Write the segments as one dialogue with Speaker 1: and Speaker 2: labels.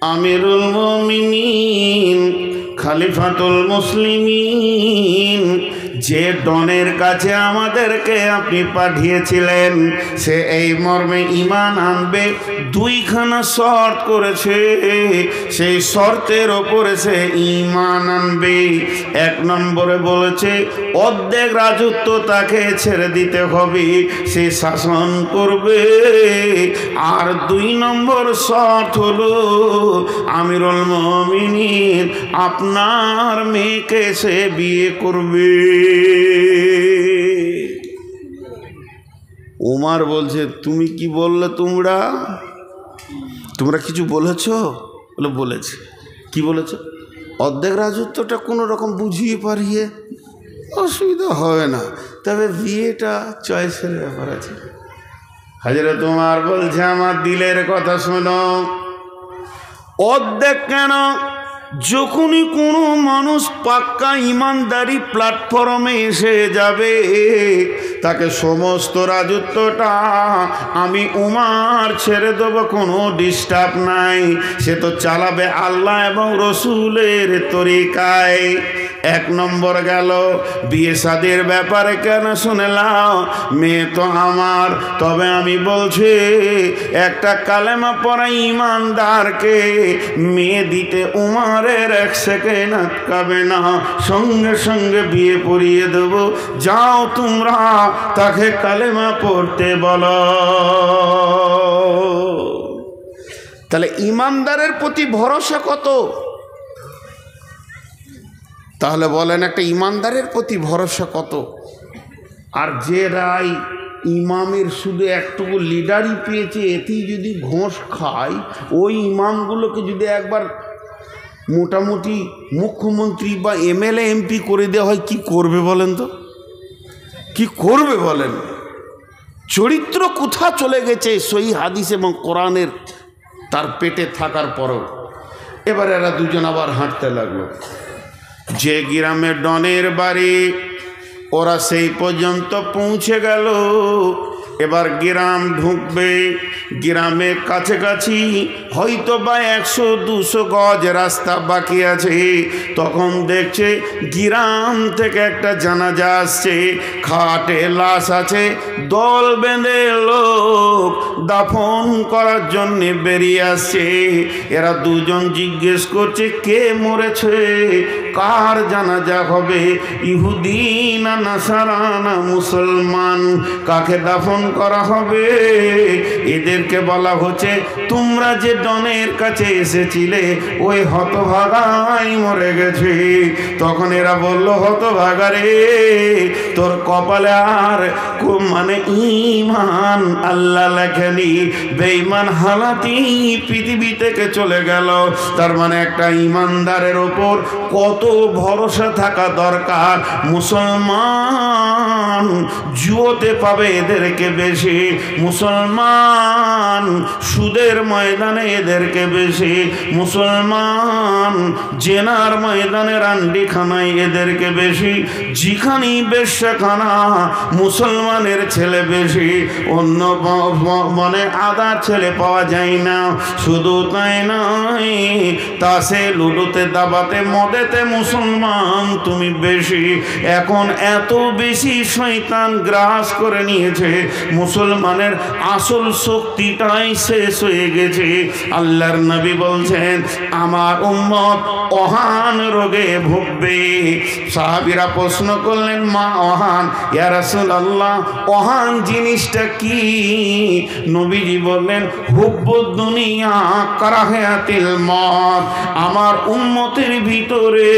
Speaker 1: আমিরুল মুমিনিন খলিফাতুল মুসলিমিন, যে ডনের কাছে আমাদেরকে আপনি পাঠিয়েছিলেন, সে এই মর্মে ঈমান আনবে। দুইখানা শর্ত করেছে, সেই শর্তের ওপরে সে ঈমান আনবে। এক নম্বরে বলেছে অর্ধেক রাজত্ব তাকে ছেড়ে দিতে হবে, সে শাসন করবে। আর 2 নম্বর শর্ত হলো আমিরুল মুমিনিন আপনার মেয়েকে সে বিয়ে করবে। উমার বলছে তুমি কি বললে? তোমরা কিছু বলেছ? বলে বলেছে। কি বলেছ? অর্ধেক রাজত্বটা কোনো রকম বুঝিয়ে পারিয়ে, অসুবিধা হবে না, তবে বিয়েটা চয়েসের ব্যাপার আছে। হযরত উমর বলছে আমার দিলের কথা শোনো। অর্ধেক কেন? যখনই কোনো মানুষ পাক্কা ইমানদারি প্ল্যাটফর্মে এসে যাবে, তাকে সমস্ত রাজত্বটা আমি উমার ছেড়ে দেবো, কোনো ডিস্টার্ব নাই। সে তো চালাবে আল্লাহ এবং রসুলের তরিকায়। 1 নম্বর গেল। বিয়ে শাদীর ব্যাপারে কেন শুনলাম? মেয়ে তো আমার, তবে আমি বলছি একটা কালেমা পড়া ইমানদারকে মেয়ে দিতে উমারের 1 সেকেন্ড আটকাবে না, সঙ্গে সঙ্গে বিয়ে পড়িয়ে দেব। যাও তোমরা তাকে কালেমা পড়তে বলো। তাহলে ইমানদারের প্রতি ভরসা কত? তাহলে বলেন একটা ইমানদারের প্রতি ভরসা কত? আর যে রায় ইমামের শুধু একটুকু লিডারই পেয়েছে, এতেই যদি ঘোষ খায়, ওই ইমামগুলোকে যদি একবার মোটামুটি মুখ্যমন্ত্রী বা এমএলএ এমপি করে দেওয়া হয়, কি করবে বলেন তো? কি করবে বলেন? চরিত্র কোথা চলে গেছে সহিহ হাদিস এবং কোরআনের তার পেটে থাকার পরও। এবার এরা দুজন আবার হাঁটতে লাগলো। যে গ্রামে ডনের বাড়ি, ওরা সেই পর্যন্ত পৌঁছে গেল। এবার গ্রাম ঢুকবে। গ্রামের কাছাকাছি হয়তো বা 100-200 গজ রাস্তা বাকি আছে। তখন দেখছে গ্রাম থেকে একটা জানাজা আসছে, খাটে লাশ আছে, দল বেঁধে লোক দাফন করার জন্য বেরিয়ে আসছে। এরা দুজন জিজ্ঞেস করছে কে মরেছে, কার জানাজা হবে, ইহুদি না নাসারা না মুসলমান, কাকে দাফন করা হবে? এদেরকে বলা হচ্ছে তোমরা যে ডনের কাছে এসেছিলে ওই হতভাগাই মরে গেছে। তখন এরা বলল হতভাগা রে, তোর কপালে আর মানে ঈমান আল্লাহ লেখেনি, বেঈমান হালাতি পৃথিবী থেকে চলে গেল। তার মানে একটা ঈমানদারের ওপর কত ভরসা থাকা দরকার। মুসলমান জুয়োতে পাবে এদেরকে বেশি, মুসলমান সুদের ময়দানে এদেরকে বেশি, মুসলমান জেনার ময়দানে রান্ডিখানায় এদেরকে বেশি, যেখানেই বেশ্যাখানা মুসলমানের ছেলে বেশি, অন্য মানে আদার ছেলে পাওয়া যায় না। শুধু তাই নয়, তাসে লুডোতে দাবাতে মদেতে মুসলমান তুমি বেশি। এখন এত বেশি শয়তান গ্রাস করে নিয়েছে, মুসলমানের আসল শক্তিটাই শেষ হয়ে গেছে। আল্লাহর নবী বলছেন আমার উম্মত অহান রোগে ভুগবে। সাহাবীরা প্রশ্ন করলেন মা অহান, ইয়া রাসূলুল্লাহ অহান জিনিসটা কি? নবীজি বললেন হুব্বুদ দুনিয়া কারাহাতিল মত। আমার উম্মতের ভিতরে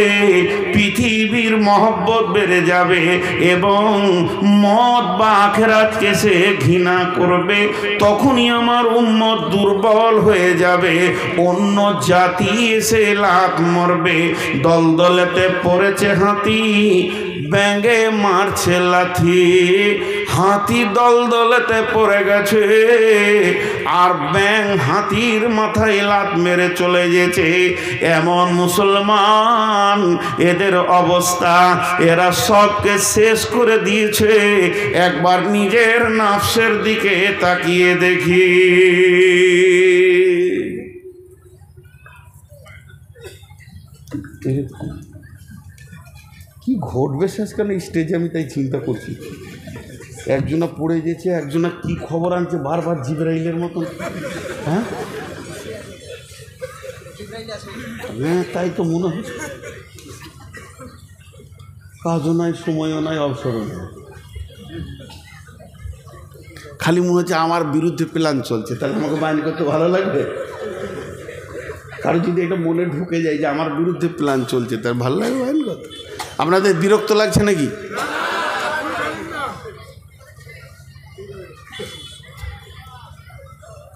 Speaker 1: পৃথিবীর মহব্বত বেড়ে যাবে এবং মত বা আখিরাতকে সে ঘৃণা করবে। তখনই আমার উম্মত দুর্বল হয়ে যাবে, অন্য জাতি এসে লাত মরবে। দলদলেতে পড়েছে হাতি, ব্যাঙে মারছে লাথি। হাতি দলদলেতে পড়ে গেছে আর ব্যাঙ হাতির মাথায় লাত মেরে চলে গেছে। এমন মুসলমান এদের অবস্থা, এরা সবকে শেষ করে দিয়েছে। একবার নিজের নাফসের দিকে তাকিয়ে দেখি। কি ঘটবে শেষ কেন স্টেজে, আমি তাই চিন্তা করছি। একজনা পড়ে গেছে, একজনা কি খবর আনছে বারবার জিবরাইলের মতন। হ্যাঁ হ্যাঁ, তাই তো মনে হচ্ছে। কাজও নাই, সময়ও নাই, অবসরও নাই, খালি মনে হচ্ছে আমার বিরুদ্ধে প্ল্যান চলছে। তাহলে আমাকে বাহিনী করতে ভালো লাগবে? কারো যদি এটা মনে ঢুকে যায় যে আমার বিরুদ্ধে প্ল্যান চলছে, তার ভালো লাগবে বাহিনী করতে? আপনাদের বিরক্ত লাগছে নাকি?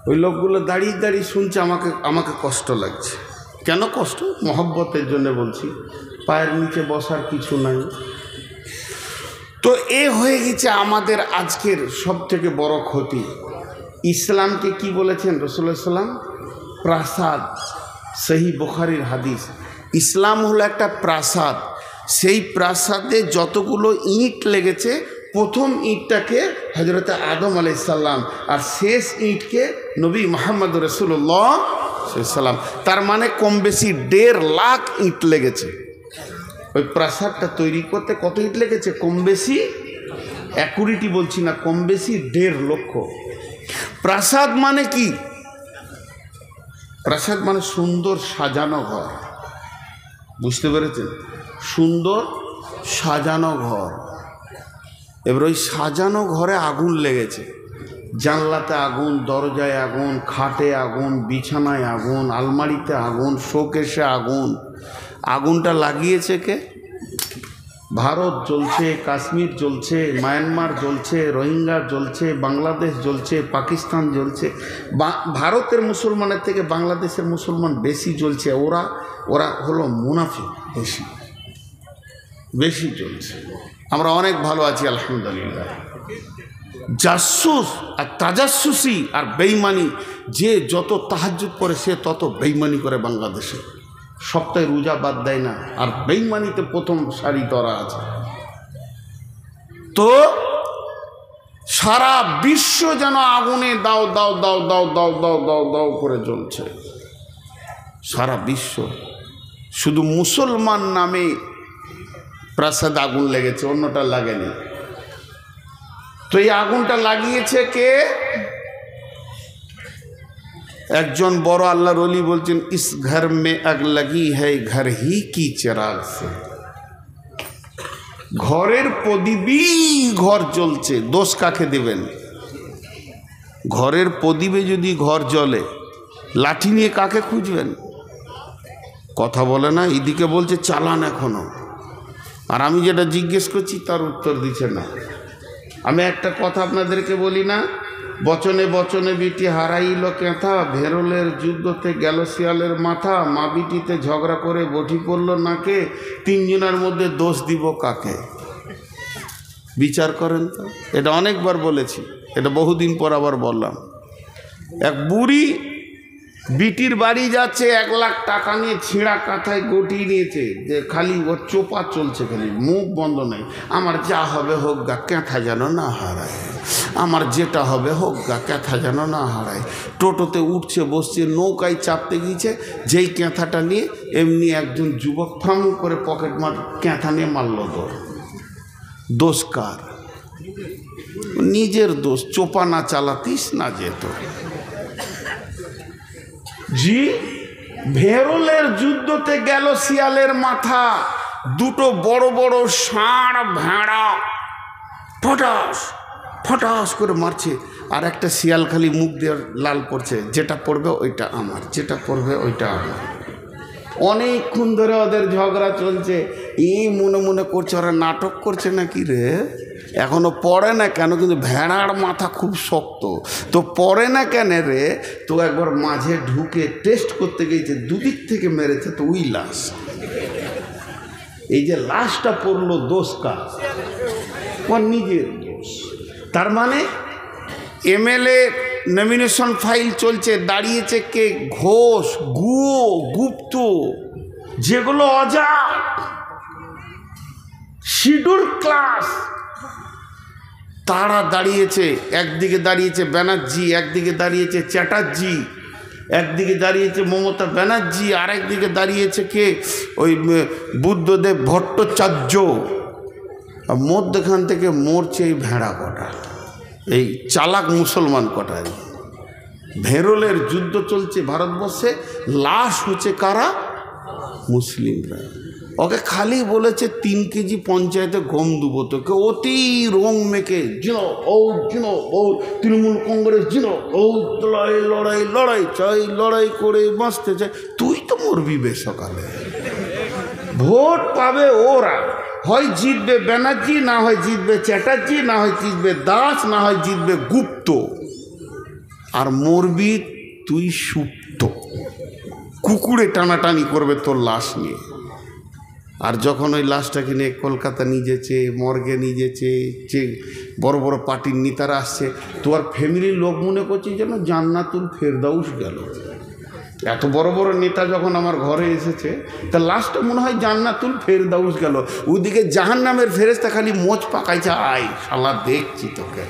Speaker 1: ওই লোকগুলো দাঁড়িয়ে দাঁড়িয়ে শুনছে, আমাকে কষ্ট লাগছে। কেন কষ্ট? মহব্বতের জন্য বলছি। পায়ের নিচে বসার কিছু নাই। তো এ হয়ে গেছে আমাদের আজকের সব থেকে বড় ক্ষতি। ইসলামকে কি বলেছেন রাসূলুল্লাহ সাল্লাম? প্রাসাদ। সহি বুখারীর হাদিস। ইসলাম হলো একটা প্রাসাদ। সেই প্রাসাদে যতগুলো ইট লেগেছে, প্রথম ইটটাকে হযরত আদম আলাইহিস সালাম, আর শেষ ইটকে নবী মুহাম্মদ রাসূলুল্লাহ সাল্লাম। তার মানে কম বেশি 1.5 লাখ ইট লেগেছে। ওই প্রাসাদটা তৈরি করতে কত ইট লেগেছে? কম বেশি, অ্যাকুরেটি বলছি না, কম বেশি 1.5 লক্ষ। প্রাসাদ মানে কি? প্রাসাদ মানে সুন্দর সাজানো ঘর। বুঝতে পেরেছেন? সুন্দর সাজানো ঘর। এবার ওই সাজানো ঘরে আগুন লেগেছে। জানলাতে আগুন, দরজায় আগুন, খাটে আগুন, বিছানায় আগুন, আলমারিতে আগুন, শোকেশে আগুন। আগুনটা লাগিয়েছে কে? ভারত জ্বলছে, কাশ্মীর জ্বলছে, মায়ানমার জ্বলছে, রোহিঙ্গা জ্বলছে, বাংলাদেশ জ্বলছে, পাকিস্তান জ্বলছে। ভারতের মুসলমানের থেকে বাংলাদেশের মুসলমান বেশি জ্বলছে। ওরা হলো মুনাফিক, বেশি জ্বলছে। আমরা অনেক ভালো আছি আলহামদুলিল্লাহ। জাসুস আর তাজাসুসি আর বেইমানি, যে যত তাহাজ্জুদ করে সে তত বেইমানি করে বাংলাদেশে। সপ্তাহে রোজা বাদ দেয় না, আর বেইমানিতে প্রথম সারি ধরা আছে। তো সারা বিশ্ব যেন আগুনে দাও দাও দাও দাও দাও দাও দাও দাও করে জ্বলছে। সারা বিশ্ব। শুধু মুসলমান নামে প্রাসাদ আগুন লেগেছে, অন্যটা লাগেনি। তো এই আগুনটা লাগিয়েছে কে? একজন বড় আল্লাহর ওলি বলছেন, ইস ঘর মে আগ লাগি হ্যায় ঘর হি কি চিরাগ সে। ঘরের প্রদীপই ঘর জ্বলছে, দোষ কাকে দেবেন? ঘরের প্রদীপে যদি ঘর জ্বলে, লাঠি নিয়ে কাকে খুঁজবেন? কথা বলে না, এদিকে বলছে চালান এখনো, আর আমি যেটা জিজ্ঞেস করছি তার উত্তর দিচ্ছে না। আমি একটা কথা আপনাদেরকে বলি না, বচনে বচনে বিটি হারাইল কেঁথা, ভেরলের যুদ্ধতে গেল শিয়ালের মাথা, মা বিটিতে ঝগড়া করে বটি পড়ল নাকে, তিনজনের মধ্যে দোষ দিব কাকে? বিচার করেন তো। এটা অনেকবার বলেছি, এটা বহুদিন পর আবার বললাম। এক বুড়ি বিটির বাড়ি যাচ্ছে, 1 লাখ টাকা নিয়ে ছিঁড়া কাঁথায় গটিয়ে নিয়েছে, যে খালি ওর চোপা চলছে, খালি মুখ বন্ধ নেই। আমার যা হবে হোক গা, ক্যাঁথা যেন না হারায়, আমার যেটা হবে হোক গা, ক্যাঁথা যেন না হারায়। টোটোতে উঠছে, বসছে, নৌকায় চাপতে গিয়েছে, যেই ক্যাঁথাটা নিয়ে এমনি একজন যুবক ফাম করে পকেট মার ক্যাঁথা নিয়ে মারল। দোষ কার? নিজের দোষ। চোপা না চালাতিস না যেত। জি, ভেরলের যুদ্ধতে গেল শিয়ালের মাথা, দুটো বড় বড় ষাঁড় ভেড়া ফটাস ফটাস করে মারছে, আর একটা শিয়াল খালি মুখ দিয়ে লাল পড়ছে, যেটা পড়বে ওইটা আমার, যেটা পড়বে ওইটা আমার। অনেকক্ষণ ধরে ওদের ঝগড়া চলছে। এই মনে মনে করছে ওরা নাটক করছে নাকি রে, এখনো পড়ে না কেন? কিন্তু ভেড়ার মাথা খুব শক্ত, তো পড়ে না কেন রে? তো একবার মাঝে ঢুকে টেস্ট করতে গিয়েছে, দুদিক থেকে মেরেছে, তো ওই লাশ। এই যে লাশটা পড়লো, দোষ কার? ওর নিজের দোষ। তার মানে এমএলএ নমিনেশন ফাইল চলছে, দাঁড়িয়েছে কে? ঘোষ, গুয়ো, গুপ্ত, যেগুলো অজাত, শিডিউল ক্লাস, তারা দাঁড়িয়েছে। একদিকে দাঁড়িয়েছে ব্যানার্জি, একদিকে দাঁড়িয়েছে চ্যাটার্জি, একদিকে দাঁড়িয়েছে মমতা ব্যানার্জি, আর একদিকে দাঁড়িয়েছে কে, ওই বুদ্ধদেব ভট্টাচার্য। মধ্যখান থেকে মরছে এই ভেড়া কটা, এই চালাক মুসলমান কটা। ভেরোলের যুদ্ধ চলছে ভারতবর্ষে, লাশ হচ্ছে কারা? মুসলিমরা। ওকে খালি বলেছে 3 কেজি পঞ্চায়েতে গম দেবো তোকে, অতি রং মেখে তৃণমূল কংগ্রেস লড়াই লড়াই লড়াই চাই, লড়াই করে বাঁচতে চাই। তুই তো মরবি বে সকালে। ভোট পাবে ওরা, হয় জিতবে ব্যানার্জি, না হয় জিতবে চ্যাটার্জি, না হয় জিতবে দাস, না হয় জিতবে গুপ্ত, আর মরবি তুই সুপ্ত। কুকুরে টানাটানি করবে তোর লাশ নিয়ে। আর যখন ওই লাশটাকে নিয়ে কলকাতা নিয়ে যেছে, মর্গে নিয়ে যেছে, যে বড় বড় পার্টির নেতারা আসছে, তোর ফ্যামিলির লোক মনে করছে যেন জান্নাতুল ফেরদাউস গেল। এত বড় বড় নেতা যখন আমার ঘরে এসেছে, তা লাশটা মনে হয় জান্নাতুল ফেরদাউস গেল। ওদিকে জাহান্নামের ফেরেশতা খালি মোচ পাকাইছে, আয় শালা দেখছি তোকে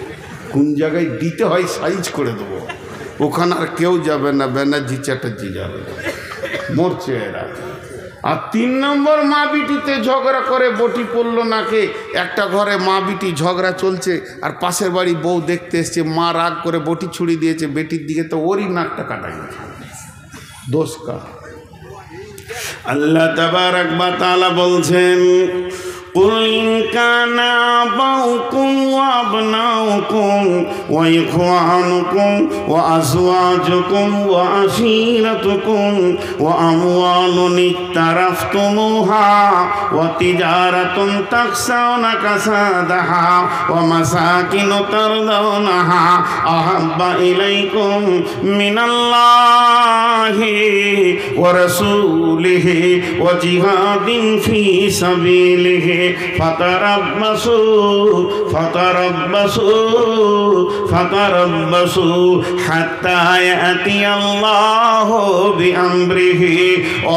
Speaker 1: কোন জায়গায় দিতে হয় সাইজ করে দেবো। ওখানে আর কেউ যাবে না, ব্যানার্জি চ্যাটার্জি যাবে, মরছে এরা। আর 3 নম্বর, মা বিটিতে ঝগড়া করে বটি পড়লো নাকে। একটা ঘরে মা বিটি ঝগড়া চলছে, আর পাশের বাড়ি বউ দেখতে এসছে, মা রাগ করে বটি ছুড়ি দিয়েছে বেটির দিকে, তো ওরই নাকটা কাটা গেছে। দোষ কার? আল্লাহ তাবারাক ওয়া তাআলা বলছেন, قل إن كان آباؤكم وأبناؤكم وإخوانكم وأزواجكم وعشيرتكم وأموال اقترفتموها وتجارة تخشون كسادها ومساكن ترضونها أحب إليكم من الله ورسوله وجهاد في سبيله فتربصوا حتى يأتي الله بأمره।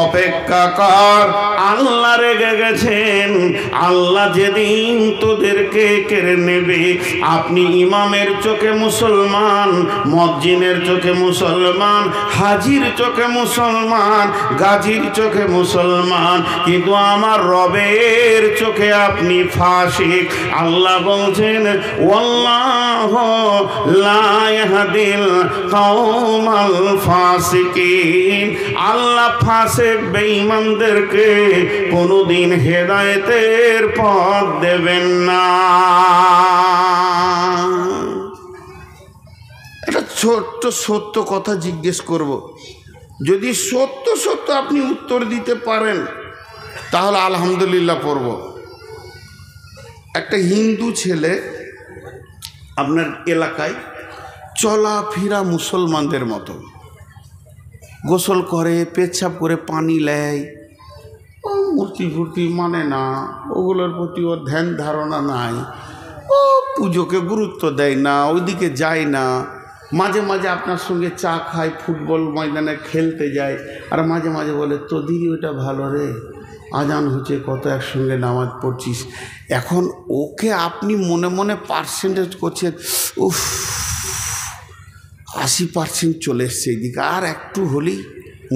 Speaker 1: অপেক্ষা কর, আল্লাহ রেগে গেছেন। আল্লাহ যেদিন তোদেরকে কেড়ে নেবে, আপনি ইমামের চোখে মুসলমান, মুয়াজ্জিনের চোখে মুসলমান, হাজির চোখে মুসলমান, গাজীর চোখে মুসলমান, কিন্তু আমার রবের চোখে আপনি ফাসিক। আল্লাহ বলছেন, ওয়াল্লাহু লা ইয়াহদিল কওমাল ফাসিকিন। আল্লাহ ফাসিক বেঈমানদেরকে কোনোদিন হেদায়েতের পথ দেবেন না। একটা ছোট্ট সত্য কথা জিজ্ঞেস করব, যদি সত্য সত্য আপনি উত্তর দিতে পারেন তাহলে আলহামদুলিল্লাহ পড়ব। একটা হিন্দু ছেলে আপনার এলাকায় চলাফেরা মুসলমানদের মতো, গোসল করে, পেচ্ছাপ করে, পানি নেয়, ও মূর্তি ফুর্তি মানে না, ওগুলোর প্রতি ওর ধ্যান ধারণা নাই, ও পুজোকে গুরুত্ব দেয় না, ওইদিকে যায় না। মাঝে মাঝে আপনার সঙ্গে চা খায়, ফুটবল ময়দানে খেলতে যায়, আর মাঝে মাঝে বলে তো দিদি ওইটা ভালো রে, আজান হচ্ছে কত, একসঙ্গে নামাজ পড়ছিস। এখন ওকে আপনি মনে মনে পার্সেন্টেজ করছেন, উফ 80% চলে এসছে এইদিকে, আর একটু হলেই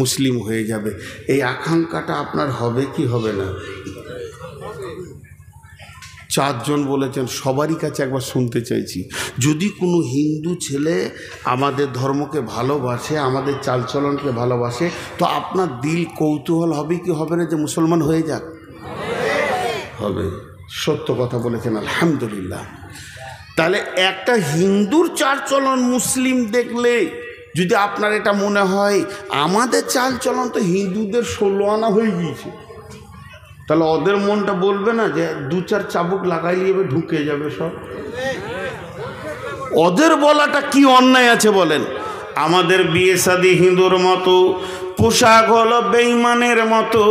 Speaker 1: মুসলিম হয়ে যাবে। এই আকাঙ্ক্ষাটা আপনার হবে কি হবে না? 4 জন বলেছেন, সবারই কাছে একবার শুনতে চাইছি, যদি কোনো হিন্দু ছেলে আমাদের ধর্মকে ভালোবাসে, আমাদের চালচলনকে ভালোবাসে, তো আপনার দিল কৌতূহল হবে কি হবে না যে মুসলমান হয়ে যাক? হবে। সত্য কথা বলেছেন, আলহামদুলিল্লাহ। তাহলে একটা হিন্দুর চালচলন মুসলিম দেখলে যদি আপনার এটা মনে হয় আমাদের চালচলন তো হিন্দুদের 16 আনা হয়ে গিয়েছে, তাহলে ওদের মনটা বলবে না যে 2-4 চাবুক লাগাইলে এবার ঢুকে যাবে সব? ওদের বলাটা কি অন্যায় আছে বলেন? আমাদের বিয়ে শাদী হিন্দুর মতো, পোশাক হলো বেঈমানের মতো,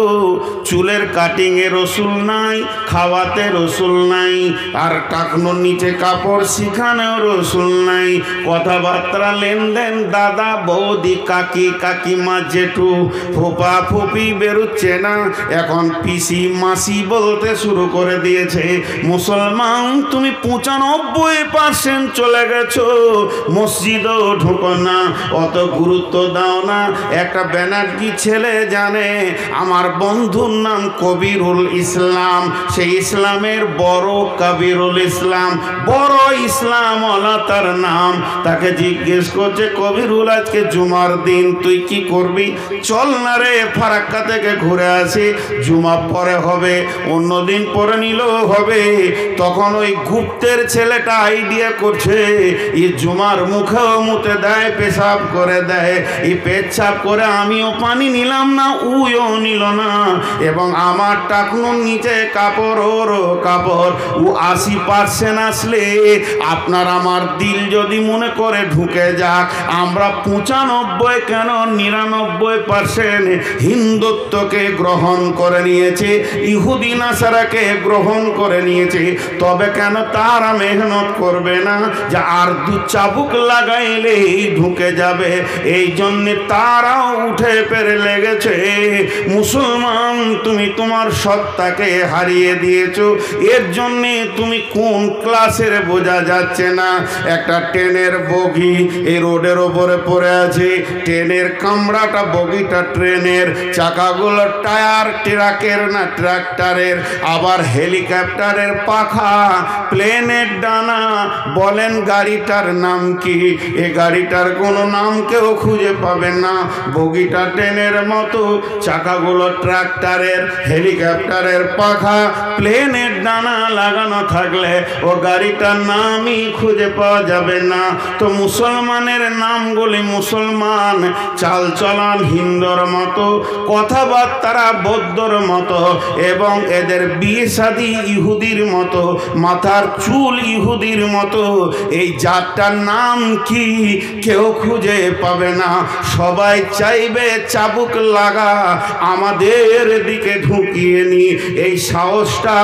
Speaker 1: চুলের কাটিংয়ে রসুল নাই, খাওয়াতে রসুল নাই, আর টাকনোর নিচে কাপড় শিখানেও রসুল নাই। কথাবার্তা লেনদেন দাদা বৌদি কাকি কাকিমা জেঠু ফুপা ফুপি বেরোচ্ছে না, এখন পিসি মাসি বলতে শুরু করে দিয়েছে। মুসলমান তুমি 95% চলে গেছো, মসজিদও ঢুকো না, অত গুরুত্ব দাও না। একটা ব্যানার্জি ছেলে জানে আমার বন্ধুর নাম কবিরুল ইসলাম, সেই ইসলামের বড় কবিরুল ইসলাম, বড় ইসলাম ওয়ালা তার নাম। তাকে জিজ্ঞেস করছে কবিরুল আজকে জুমার দিন তুই কি করবি? চল না রে ফারাক্কা থেকে ঘুরে আসি, জুমা পরে হবে, অন্যদিন পরে নিলেও হবে। তখন ওই গুপ্তের ছেলেটা আইডিয়া করছে এই জুমার মুখেও মুতে দেয়, পেশাব করে দেয়, এই পেচ্ছাপ করে আমিও পানি নিলাম না, উইও নিল না, এবং আমার টাকনুর নিচে কাপড় ওরও কাপড়। ও 80% আসলে আপনার আমার দিল যদি মনে করে ঢুকে যাক, আমরা 95 কেন 99% হিন্দুত্বকে গ্রহণ করে নিয়েছে, ইহুদি নাসারাকে গ্রহণ করে নিয়েছে। তবে কেন তারা মেহনত করবে না যে আর দু চাবুক লাগাইলেই ঢুকে যাবে? এই জন্যে তারাও উঠে পেরে লেগেছে। মুসলমান তুমি তোমার সত্তাকে হারিয়ে দিয়েছো, এর জন্যে তুমি কোন ক্লাসের বোঝা যাচ্ছে না। একটা ট্রেনের বগি এই রোডের ওপরে পড়ে আছে, ট্রেনের কামড়াটা বগিটা ট্রেনের, চাকাগুলো টায়ার ট্রাকের না ট্রাক্টরের, আবার হেলিকপ্টারের পাখা, প্লেনের ডানা। বলেন গাড়িটার নাম কি? এ গাড়িটার কোনো নাম কেউ খুঁজে পাবেন না। বগিটা ট্রেনের মতো, চাকাগুলো ট্রাক্টরের, হেলিকপ্টারের পাখা, প্লেনের ডানা লাগানো থাকলে ও গাড়িটার নামই খুঁজে পাওয়া যাবে না। তো মুসলমানের নামগুলি মুসলমান, চালচলন হিন্দুর মতো, কথাবার্তা বৌদ্ধর মতো, এবং এদের বিয়ে শাদী ইহুদির মতো, মাথার চুল ইহুদির মতো। এই জাতটার নাম কি কেউ খুঁজে পাবে না। সবাই চাইবে চাবুক লাগা আমাদের দিকে ঢুকিয়ে নি। এই সাহসটা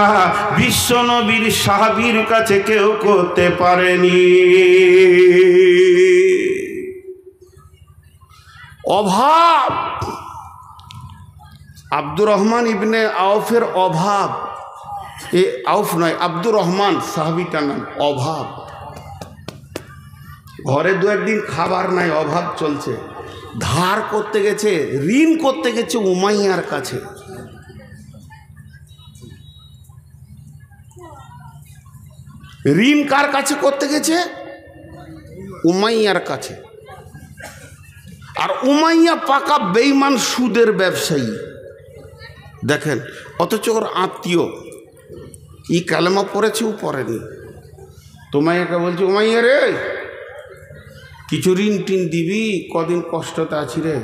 Speaker 1: বিশ্বনবীর সাহাবীর কাছে কেউ করতে পারেনি। অভাব, আব্দুর রহমান ইবনে আউফের অভাব, এ আউফ নয় আব্দুর রহমান সাহাবীটার নাম। অভাব, ঘরে দু একদিন খাবার নাই, অভাব চলছে, ধার করতে গেছে, ঋণ করতে গেছে উমাইয়ার কাছে। ঋণ কার কাছে করতে গেছে? উমাইয়ার কাছে। আর উমাইয়া পাকা বেঈমান সুদের ব্যবসায়ী, দেখেন, অথচ ওর আত্মীয়, ই কালেমা পড়েছে ও পড়েনি। উমাইয়াকে বলছে, উমাইয়া রে কিছু ঋণ টিন দিবি, কদিন কষ্টতে আছি রে।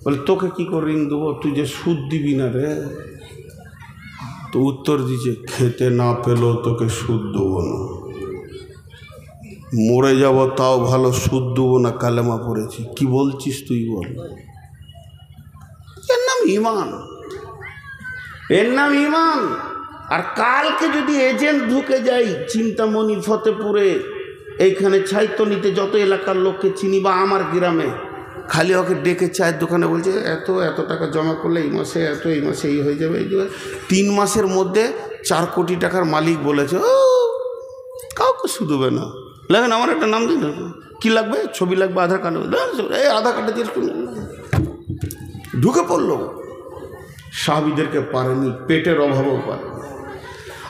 Speaker 1: বলে তোকে কি করে ঋণ দেবো, তুই যে সুদ দিবি না রে। তো উত্তর দিচ্ছে, খেতে না পেলেও তোকে সুদ দেবো না, মরে যাব তাও ভালো, সুদ দেবো না, কালেমা পড়েছি। কি বলছিস তুই বল? এর নাম ইমান, এর নাম ইমান। আর কালকে যদি এজেন্ট ঢুকে যাই চিন্তামণি, ফতেপুরে, এইখানে ছাইতনিতে যত এলাকার লোককে চিনি, বা আমার গ্রামে, খালি ওকে ডেকে চায়ের দোকানে বলছে এত এত টাকা জমা করলে এই মাসে এত, এই মাসে এই হয়ে যাবে, এই 3 মাসের মধ্যে 4 কোটি টাকার মালিক বলেছে, ও কাউকে শুধবে না। লাগেন আমার একটা নাম দিন, কী লাগবে? ছবি লাগবে, আধার কার্ড, এই আধার কার্ডে জিজ্ঞেস করুন। ঢুকে পড়লো। সাহাবীদেরকে পারেনি, পেটের অভাবও পারেনি।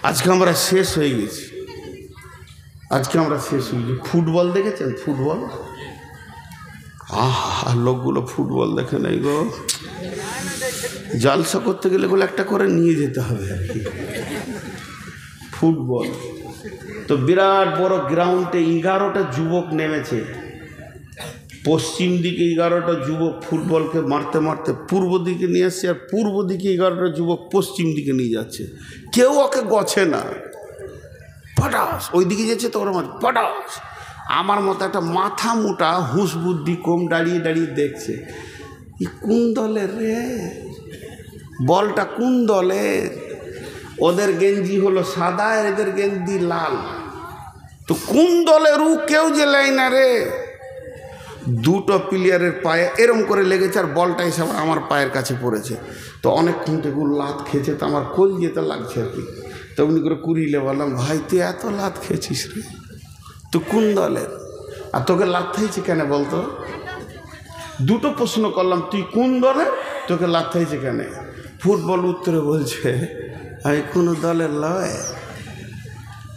Speaker 1: আজকে আমরা শেষ হয়ে গেছি, আজকে আমরা শেষ হয়ে গেছি। ফুটবল দেখেছেন? ফুটবল, লোকগুলো ফুটবল দেখে নাই গো। জালসা করতে গেলে বলে একটা করে নিয়ে যেতে হবে আর কি। ফুটবল তো বিরাট বড় গ্রাউন্ডে 11টা যুবক নেমেছে। পশ্চিম দিকে 11টা যুবক ফুটবলকে মারতে মারতে পূর্ব দিকে নিয়ে আসছে, আর পূর্ব দিকে 11টা যুবক পশ্চিম দিকে নিয়ে যাচ্ছে। কেউ ওকে গছে না, পটাশ ওই দিকে যাচ্ছে, তো ওরা পটাশ। আমার মতো একটা মাথা মোটা হুঁশ বুদ্ধি কম দাঁড়িয়ে দাঁড়িয়ে দেখছে, কোন দলের রে? বলটা কোন দলের? ওদের গেঞ্জি হলো সাদা, এদের গেঞ্জি লাল। তো কোন দলের ও কেউ যে লেয় না রে। দুটো প্লেয়ারের পায়ে এরম করে লেগেছে, আর বলটা এসে আমার পায়ের কাছে পড়েছে। তো অনেকক্ষণ থেকে লাত খেয়েছে, তো আমার কোল যেতে লাগছে আর কি। তো উনি করে কুড়িলে বললাম, ভাই তুই এত লাত খেয়েছিস রে, তুই কোন দলের? আর তোকে লাত খাইছে কেন বলতো? দুটো প্রশ্ন করলাম, তুই কোন দলের, তোকে লাত খাইছে কেন? ফুটবল উত্তরে বলছে, আমি কোনো দলের লয়।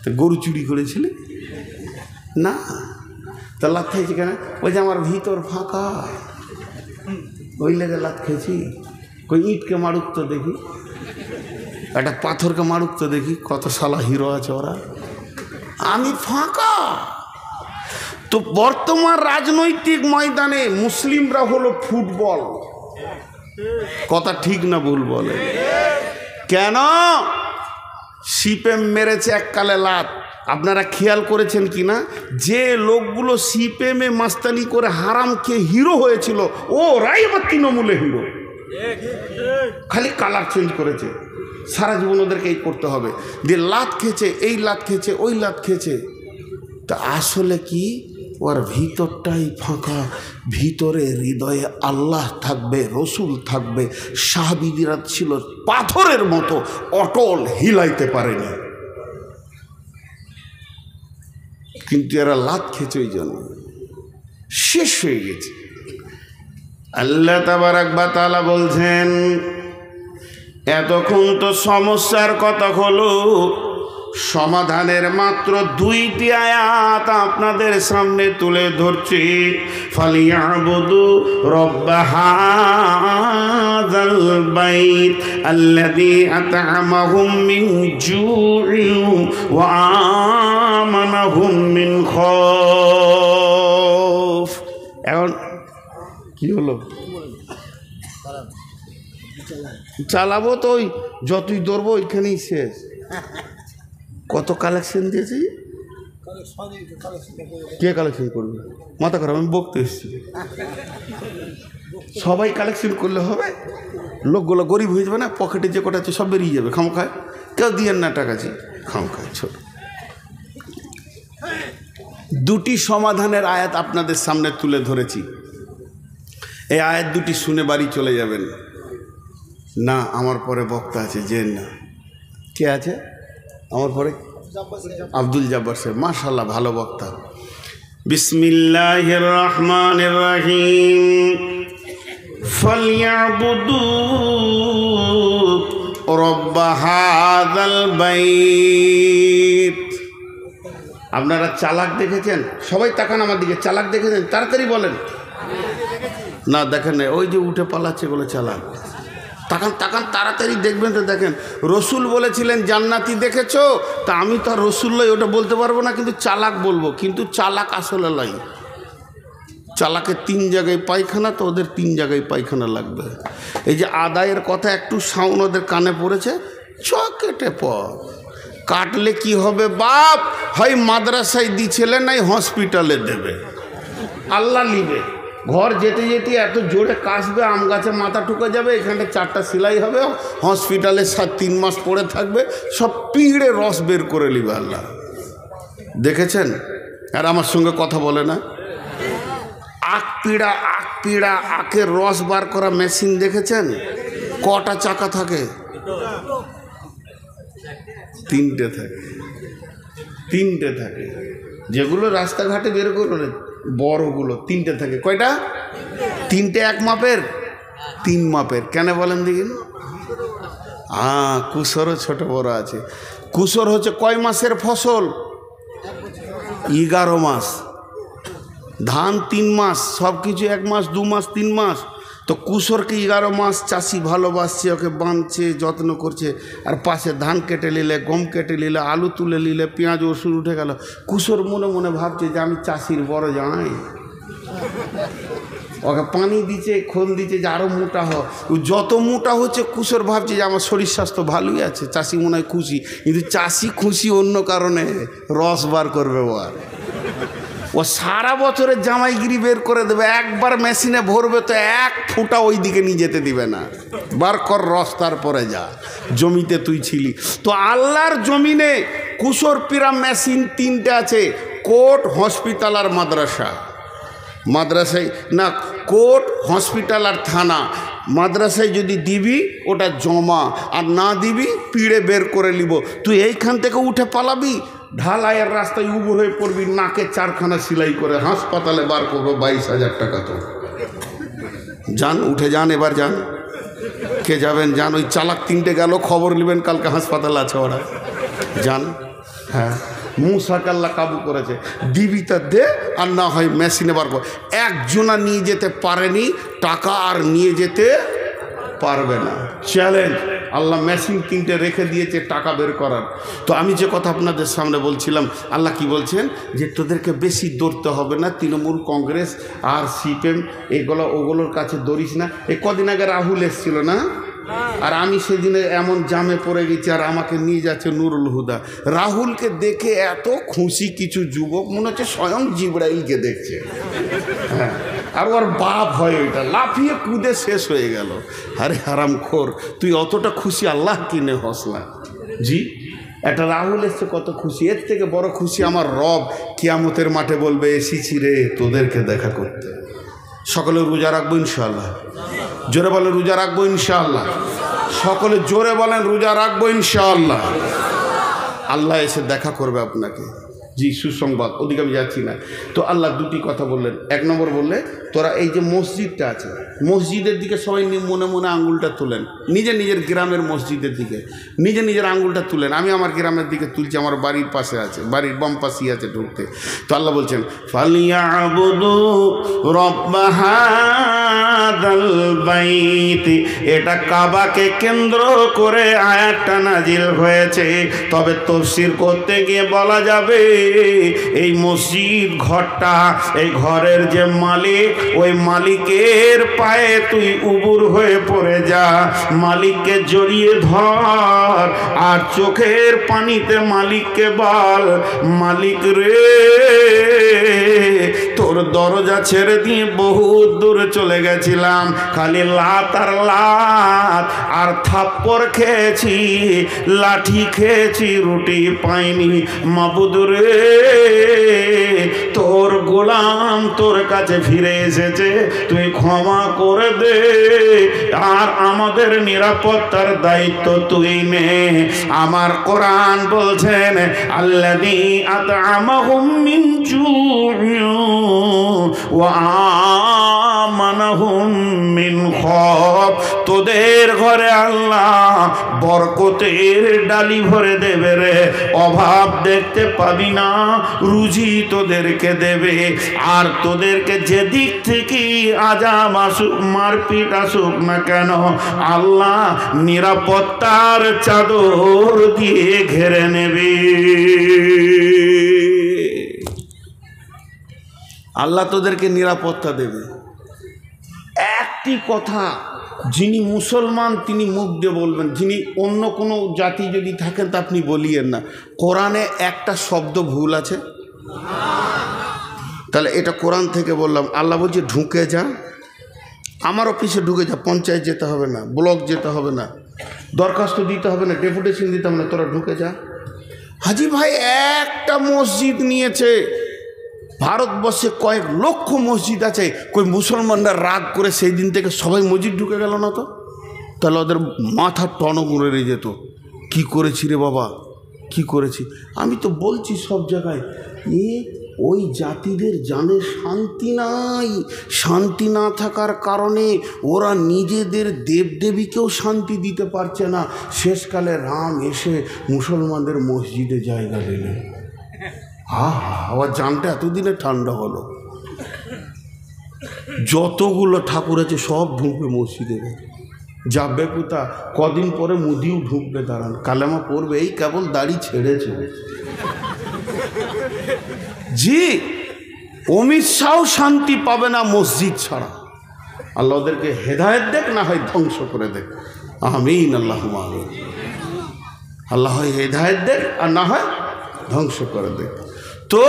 Speaker 1: তো গরু চুরি করেছিলি না? তা লাত খাইছে কেন? ওই যে আমার ভিতর ফাঁকা, ওই লেগে লাত খেয়েছি। কই ইটকে মারুক তো দেখি, একটা পাথরকে মারুক তো দেখি, কত শালা হিরো আছে ওরা। আমি ফাঁকা। তো বর্তমান রাজনৈতিক ময়দানে মুসলিমরা হলো ফুটবল। কথা ঠিক না ভুল বলে? কেন? সিপিএম মেরেছে এককালে লাত। আপনারা খেয়াল করেছেন কি না, যে লোকগুলো সিপিএমে মাস্তানি করে হারাম খেয়ে হিরো হয়েছিল, ওরাই আবার তৃণমূলে হিরো। খালি কালার চেঞ্জ করেছে। সারা জীবন ওদেরকে এই করতে হবে, দিয়ে লাত খেয়েছে, এই লাত খেয়েছে, ওই লাত খেয়েছে। তা আসলে কি, ওর ভিতরটাই ফাঁকা। ভিতরে হৃদয়ে আল্লাহ থাকবে, রসুল থাকবে। সাহাবীরা ছিল পাথরের মতো অটল, হিলাইতে পারেনি। কিন্তু এরা লাত খেয়েছে, ওই জন্য শেষ হয়ে গেছে। আল্লাহ তাবারাক ওয়া তাআলা বলছেন, এতক্ষণ তো সমস্যার কথা হলো, সমাধানের মাত্র 2টি আয়াত আপনাদের সামনে তুলে ধরছি। ফালিয়াবুদু রব্ব হাযাল বাইত আল্লাযী আত'আমাহুম মিন জু'ইন ওয়া আমানাহুম মিন খাউফ। এখন কি হলো? চালাবো তো, ওই যতই দৌড়বো ওইখানেই শেষ। কত কালেকশন দিয়েছি? কে কালেকশন করবে? মাথা খারাপ, আমি বকতে এসেছি। সবাই কালেকশন করলে হবে? লোকগুলো গরিব হয়ে যাবে না, পকেটে যে কটা আছে সব বেরিয়ে যাবে খামখায়। কেউ দিয়েন না টাকাছি খামখায়। ছোট 2টি সমাধানের আয়াত আপনাদের সামনে তুলে ধরেছি। এই আয়াত 2টি শুনে বাড়ি চলে যাবেন না। আমার পরে বক্তা আছে, যে না কে আছে আমার পরে? আব্দুল জব্বার সাহেব, মাশাআল্লাহ ভালো বক্তা। বিসমিল্লাহির রহমানির রহিম। ফালইয়াবুদু রব্ব হাযাল বাইত। আপনারা চালাক দেখেছেন? সবাই তাকান আমার দিকে। চালাক দেখেছেন? তাড়াতাড়ি বলেন। না দেখেন না, ওই যে উঠে পালাচ্ছে বলে চালাক। তাকান তাকান, তাড়াতাড়ি দেখবেন। তো দেখেন, রসুল বলেছিলেন জান্নাতি দেখেছো? তা আমি তো আর রসুল লই, ওটা বলতে পারবো না, কিন্তু চালাক বলবো। কিন্তু চালাক আসলে লই। চালাকের 3 জায়গায় পায়খানা, তো ওদের 3 জায়গায় পায়খানা লাগবে। এই যে আদায়ের কথা একটু সাউন্ড ওদের কানে পড়েছে, কেটে পর কাটলে কি হবে বাপ? হয় মাদ্রাসায় দিছিলে, নাই হসপিটালে দেবে। আল্লাহ লিবে। ঘর যেতে যেতে এত জোরে কাশবে, আম গাছে মাথা ঠুকে যাবে, এখানটা 4টা সেলাই হবে, হসপিটালে 3 মাস পড়ে থাকবে, সব পিঁড়ে রস বের করে নিবে আল্লাহ। দেখেছেন? আর আমার সঙ্গে কথা বলে না। আখ পিড়া আখের রস বার করা মেশিন দেখেছেন? কটা চাকা থাকে? 3টে থাকে। 3টে থাকে। যেগুলো রাস্তাঘাটে বের করে বড়গুলো 3টে থাকে। কয়টা? 3টে এক মাপের, 3 মাপের। কেন বলেন দেখি? কুসরও ছোট বড় আছে। কুসর হচ্ছে কয় মাসের ফসল? 11 মাস। ধান 3 মাস, সব কিছু 1 মাস, 2 মাস, 3 মাস। তো কুসরকে 11 মাস চাষি ভালোবাসছে, ওকে বাঁধছে, যত্ন করছে। আর পাশে ধান কেটে নিলে, গম কেটে নিলে, আলু তুলে নিলে, পেঁয়াজ ওষুধ উঠে গেল। কুসর মনে মনে ভাবছে যে আমি চাষির বড় জামাই। ওকে পানি দিচ্ছে, খোল দিচ্ছে যে আরও মোটা হয়। যত মোটা হচ্ছে কুসর ভাবছে যে আমার শরীর স্বাস্থ্য ভালোই আছে, চাষি মনে হয় খুশি। কিন্তু চাষি খুশি অন্য কারণে, রস বার করবে। ও আর ও সারা বছরের জামাইগিরি বের করে দেবে, একবার মেশিনে ভরবে তো এক ফুটা ওই দিকে নিয়ে যেতে দিবে না। বার কর রস, তারপরে যা, জমিতে তুই ছিলি। তো আল্লাহর জমিনে কুসর পিরা মেশিন 3টে আছে, কোর্ট, হসপিটাল আর মাদ্রাসা। মাদ্রাসায় না, কোর্ট, হসপিটাল আর থানা। মাদ্রাসায় যদি দিবি ওটা জমা, আর না দিবি পিড়ে বের করে নিব। তুই এইখান থেকে উঠে পালাবি, ঢালাইয়ের রাস্তায় উবুর হয়ে পড়বি, নাকে 4খানা সেলাই করে হাসপাতালে বার করবো 22,000 টাকা। তো যান, উঠে যান, এবার যান। কে যাবেন? যান। ওই চালাক 3টে গেল, খবর নেবেন কালকে হাসপাতালে আছে ওরা। যান। হ্যাঁ, মুসাকে আল্লাহ কাবু করেছে, দিবি তা দে, আর না হয় মেশিনে বার কর। একজনা নিয়ে যেতে পারেনি টাকা, আর নিয়ে যেতে পারবে না। চ্যালেঞ্জ, আল্লাহ মেশিন 3টে রেখে দিয়েছে টাকা বের করার। তো আমি যে কথা আপনাদের সামনে বলছিলাম, আল্লাহ কি বলছেন, যে তোদেরকে বেশি দৌড়তে হবে না, তৃণমূল, কংগ্রেস আর সিপিএম ওগুলোর কাছে দৌড়িস না। এই কদিন আগে রাহুল এসছিল না, আর আমি সেদিনে এমন জামে পড়ে গেছি, আর আমাকে নিয়ে যাচ্ছে নুরুল হুদা। রাহুলকে দেখে এত খুশি কিছু যুবক, মনে হচ্ছে স্বয়ং জিবরাইলকে দেখছে। হ্যাঁ, আর ওর বাপ হয় ওইটা, লাফিয়ে কুদে শেষ হয়ে গেল। আরে হারামখোর, তুই অতটা খুশি আল্লাহ কিনে হস না। জি, একটা রাহুল এসছে, কত খুশি। এর থেকে বড় খুশি আমার রব কিয়ামতের মাঠে বলবে, এসেছি রে তোদেরকে দেখা করতে। সকলে রোজা রাখবো ইনশাআল্লাহ। জোরে বলেন রোজা রাখবো ইনশাআল্লাহ। সকলে জোরে বলেন রোজা রাখবো ইনশাআল্লাহ। আল্লাহ এসে দেখা করবে আপনাকে। জি, সুসংবাদ, ওদিকে আমি যাচ্ছি না। তো আল্লাহ 2টি কথা বললেন। 1 নম্বর বললে, তোরা এই যে মসজিদটা আছে, মসজিদের দিকে সবাই মনে মনে আঙুলটা তোলেন, নিজের নিজের গ্রামের মসজিদের দিকে নিজের নিজের আঙুলটা তুলেন। আমি আমার গ্রামের দিকে তুলছি, আমার বাড়ির পাশে আছে, বাড়ির বাম পাশেই আছে ঢুকতে। তো আল্লাহ বলছেন, ফালিয়াবুদু রাব্ব হাযাল বাইত। এটা কাবাকে কেন্দ্র করে আয়াতটা নাজিল হয়েছে। তবে তাফসীর করতে গিয়ে বলা যাবে, এই মসজিদ ঘরটা, এই ঘরের যে মালিক, ওই মালিকের পায়ে তুই উবুর হয়ে পড়ে যা, মালিককে জড়িয়ে ধর, আর চোখের পানিতে মালিককে বল, মালিক রে, তোর দরজা ছেড়ে দিয়ে বহুত দূরে চলে গেছিলাম, খালি লাত আর লাত, আর থাপ্পড় খেয়েছি, লাঠি খেয়েছি, রুটি পাইনি। মাবুদ রে, তোর গোলাম তোর কাছে ফিরে এসেছে, তুই ক্ষমা করে দে, আর আমাদের নিরাপত্তার দায়িত্ব তুই নে। আমার কোরআন বলছেন, আল্লাযী আত'আমাহুম মিন জু'ইন ওয়া আমানাহুম মিন খাওফ। তোদের ঘরে আল্লাহ বরকতের ডালি ভরে দেবে রে, অভাব দেখতে পাবি না, রুজি তোদেরকে দেবে। আর তোদেরকে যেদিক থেকে আজাব আসুক, মারপিট আসুক না কেন, আল্লাহ নিরাপত্তার চাদর দিয়ে ঘেরে নেবে। আল্লাহ তোদেরকে নিরাপত্তা দেবে। একটি কথা, যিনি মুসলমান তিনি মুখ দিয়ে বলবেন, যিনি অন্য কোনো জাতি যদি থাকেন তা আপনি বলিয়েন না, কোরআনে একটা শব্দ ভুল আছে? তাহলে এটা কোরআন থেকে বললাম। আল্লাহ বলছে ঢুকে যা, আমার অফিসে ঢুকে যা, পঞ্চায়েত যেতে হবে না, ব্লক যেতে হবে না, দরখাস্ত দিতে হবে না, ডেপুটেশন দিতে হবে না, তোরা ঢুকে যা। হাজি ভাই একটা মসজিদ নিয়েছে, ভারতবর্ষে কয়েক লক্ষ মসজিদ আছে, কই মুসলমানরা রাগ করে সেই দিন থেকে সবাই মসজিদ ঢুকে গেল না? তো তাহলে ওদের মাথা টনক উড়ে যেত, কি করেছি রে বাবা, কি করেছি। আমি তো বলছি সব জায়গায়, ওই জাতিদের জানে শান্তি নাই, শান্তি না থাকার কারণে ওরা নিজেদের দেবদেবীকেও শান্তি দিতে পারছে না। শেষকালে রাম এসে মুসলমানদের মসজিদে জায়গা দিলেন। আমার জানটা এতদিনে ঠান্ডা হলো। যতগুলো ঠাকুর আছে সব ঢুকবে মসজিদে, যাবে কোথা, কদিন পরে মুদিও ঢুকবে, দাঁড়ান কালেমা পড়বে, এই কেবল দাড়ি ছেড়েছে। জি, অমিত শাহ শান্তি পাবে না মসজিদ ছাড়া। আল্লাহ ওদেরকে হেদায়েত দেখ, না হয় ধ্বংস করে দেখ। আমিন, আল্লাহুম্মা আমিন। আল্লাহ হয় হেদায়েত দেখ, আর না হয় ধ্বংস করে দেখ। তো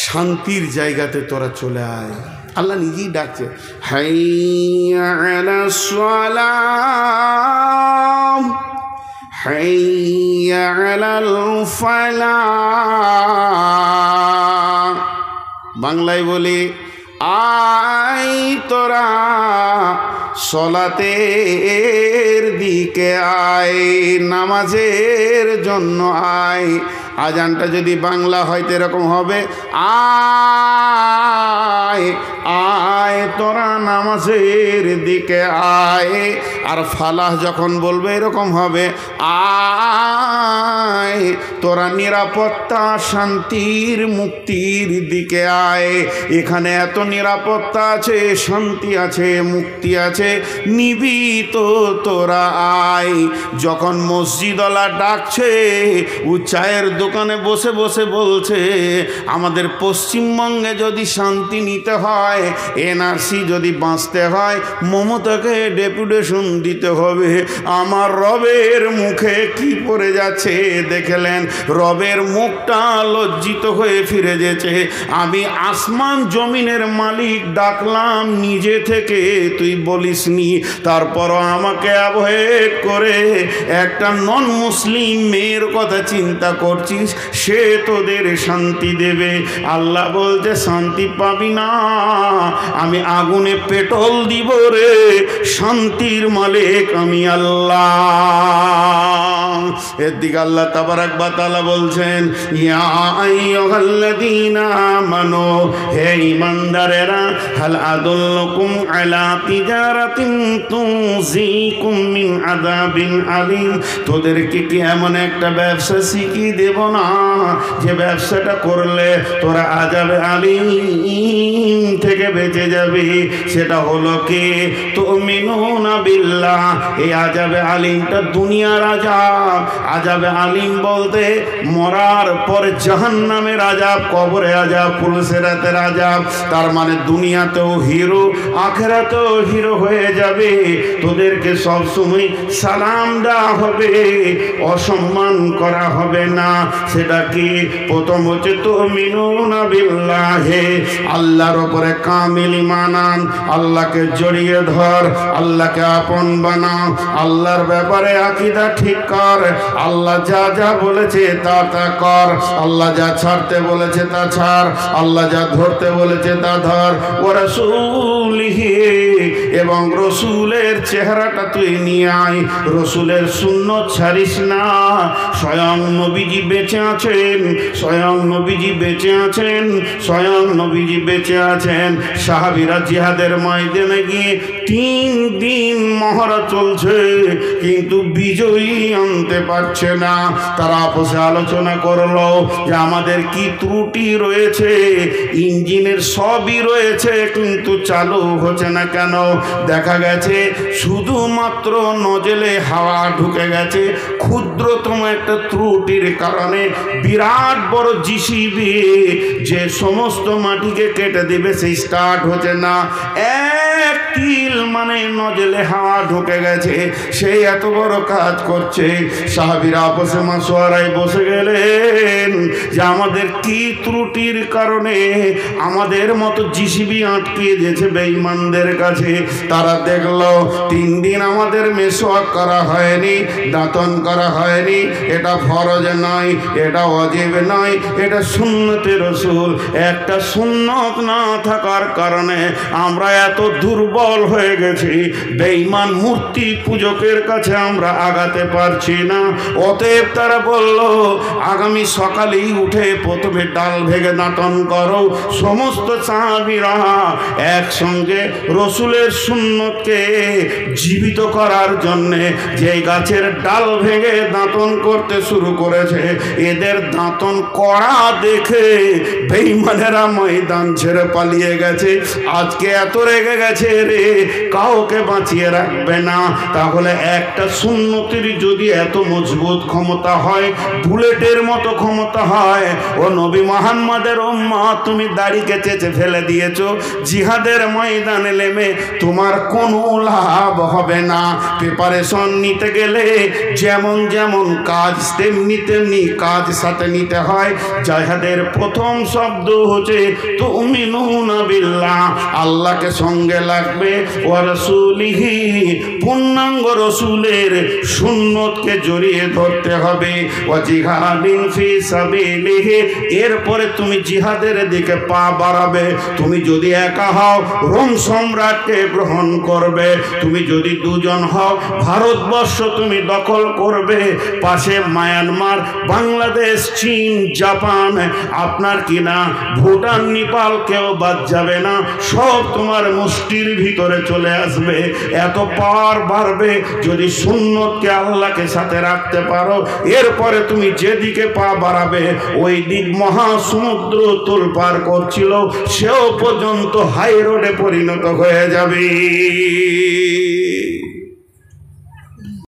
Speaker 1: শান্তির জায়গাতে তোরা চলে আয়। আল্লাহ নিজেই ডাকছে, হাইয়া আলাস সালাম হাইয়া আলাল ফালাহ। বাংলায় বলি, আয় তোরা সলাতের দিকে আয়, নামাজের জন্য আয়। আজানটা যদি বাংলা হয় তো এরকম হবে, আয় আয় তোরা নামাজের দিকে আয়। আর ফালাহ যখন বলবে এরকম হবে, আয় তোরা নিরাপত্তা, শান্তির, মুক্তির দিকে আয়। এখানে এত নিরাপত্তা আছে, শান্তি আছে, মুক্তি আছে, নিবি তো তোরা আয়। যখন মসজিদওয়ালা ডাকছে, ও চায়ের দোকানে বসে বসে বলছে, আমাদের পশ্চিমবঙ্গে যদি শান্তি নিতে হয়, এনআরসি যদি বাঁচতে হয়, মমতাকে ডেপুটেশন দিতে হবে। আমার রবের মুখে কি পড়ে যাচ্ছে দেখলেন? রবের মুখটা লজ্জিত হয়ে ফিরে যেছে। আমি আসমান জমিনের মালিক ডাকলাম নিজে থেকে, তুই বলিসনি। তারপরও আমাকে অ্যাভয়েড করে একটা নন মুসলিম মেয়ের কথা চিন্তা করছিস, সে তোদের শান্তি দেবে। আল্লাহ বলতে, শান্তি পাবি না, আমি আগুনে পেট্রোল দিব রে। শান্তির মালিক আমি আল্লাহ। এর দিকে আল্লাহ তাবারাক ওয়া তাআলা বলছেন, ইয়া আইয়ুহাল্লাযীনা আমানু, হে ঈমানদারেরা, হাল আদুল্লুকুম আলা তিজারাতিন তুনজিকুম মিন আযাবিন আলীম। তোদেরকে কি এমন একটা ব্যবসা শিখিয়ে দেব না, যে ব্যবসাটা করলে তোরা আযাবে আলীম থেকে বেঁচে যাবে? সেটা হলো কি? তুমিনুনা বিল্লাহ। এই আযাবে আলীমটা দুনিয়ার আযাব। আযাবে আলীম বলতে মরার পর জাহান্নামের আযাব, কবরে আযাব, পুলসিরাতের আযাব। তার মানে দুনিয়াতেও হিরো, আখিরাতেও হিরো হয়ে যাবে। তোদেরকে সবসময় সালাম দেওয়া হবে, অসম্মান করা হবে না। সেটা কি? প্রথম হচ্ছে তুমিনুনা বিল্লাহি, আল্লাহর উপরে কামিল ঈমান আন, আল্লাহকে জড়িয়ে ধর, আল্লাহকে আপন বানা, আল্লাহর ব্যাপারে আকীদা ঠিক কর। আল্লাহ যা যা বলেছে তা তা কর, আল্লাহ যা ছাড়তে বলেছে তা ছাড়, আল্লাহ যা ধরতে বলেছে তা ধর। ওয়া রাসূলিহি, এবং রসুলের চেহারাটা তুই নিয়ে আয়, রসুলের সুন্নত ছাড়িস না। স্বয়ং নবীজি বেঁচে আছেন, স্বয়ং নবীজি বেঁচে আছেন, স্বয়ং নবীজি বেঁচে আছেন। সাহাবীরা জিহাদের ময়দানে গিয়ে 3 দিন মহড়া চলছে, কিন্তু বিজয়ী আনতে পারছে না। তারা আপসে আলোচনা করলো যে আমাদের কি ত্রুটি রয়েছে, ইঞ্জিনের সবই রয়েছে কিন্তু চালু হচ্ছে না কেন? দেখা গেছে শুধুমাত্র নজলে হাওয়া ঢুকে গেছে। ক্ষুদ্রতম একটা ত্রুটির কারণে বিরাট বড় জিসিবি যে সমস্ত মাটিকে কেটে দেবে, সেই স্টার্ট হচ্ছে না। এক কিল মানে নজলে হাওয়া ঢুকে গেছে, সেই এত বড় কাজ করছে। সাহাবীরা আপসে মাসওয়ারায় বসে গেলেন যে আমাদের কি ত্রুটির কারণে আমাদের মতো জিসিবি আটকিয়ে দিয়েছে বেঈমানদের কাছে। তারা দেখলো 3 দিন আমাদের মেসওয়াক করা হয়নি, দাঁতন করা হয়নি। এটা ফরজ নয়, এটা ওয়াজিব নয়, এটা সুন্নতে রাসূল। একটা সুন্নত না থাকার কারণে আমরা এত দুর্বল হয়ে গেছি, বেঈমান মূর্তি পূজকের কাছে আমরা আগাতে পারছি না। অতএব তারা বলল, আগামী সকালেই উঠে প্রথমে ডাল ভেঙে দাঁতন করো। সমস্ত সাহাবীরা একসঙ্গে রসুলের সুন্নতকে জীবিত করার জন্যে যে গাছের ডাল ভেঙে দাঁতন করতে শুরু করেছে, এদের দাঁতন করা দেখে বেঈমানেরা ময়দান ছেড়ে পালিয়ে গেছে। আজকে এত রেগে গেছে রে, কাউকে বাঁচিয়ে রাখবে না। তাহলে একটা সুন্নতির যদি এত মজবুত ক্ষমতা হয়, বুলেটের মতো ক্ষমতা হয়, ও নবী মুহাম্মদের উম্মত তুমি দাড়িকে চেঁচে ফেলে দিয়েছো, জিহাদের ময়দানে নেমে তোমার কোনো লাভ হবে না। প্রিপারেশন নিতে গেলে যেমন যেমন কাজ তেমনি তেমনি কাজ সাথে নিতে হয়। জিহাদের প্রথম শব্দ হচ্ছে তুমিনুনা বিল্লাহ, আল্লাহকে সঙ্গে লাগবে, ওয়া রাসূলিহি, পূর্ণাঙ্গ রসুলের সুন্নতকে জড়িয়ে ধরতে হবে, ওয়া জিহাদিন ফি সাবিলিহি, এরপরে তুমি জিহাদের দিকে পা বাড়াবে। তুমি যদি একা হও রোম সম্রাটকে গ্রহণ করবে, তুমি যদি দুজন হও ভারতবর্ষ তুমি দখল করবে, পাশে মায়ানমার, বাংলাদেশ, চীন, জাপান, আপনার কিনা ভুটান, নেপাল কেউ বাদ যাবে না, সব তোমার মুষ্টির ভিতরে চলে আসবে। এত পাওয়ার বাড়বে যদি সুন্নতকে আল্লাহকে সাথে রাখতে পারো। এরপরে তুমি যেদিকে পা বাড়াবে ওই দিক মহাসমুদ্র তোলপাড় করছিল, সেও পর্যন্ত হাই রোডে পরিণত হয়ে যাবে।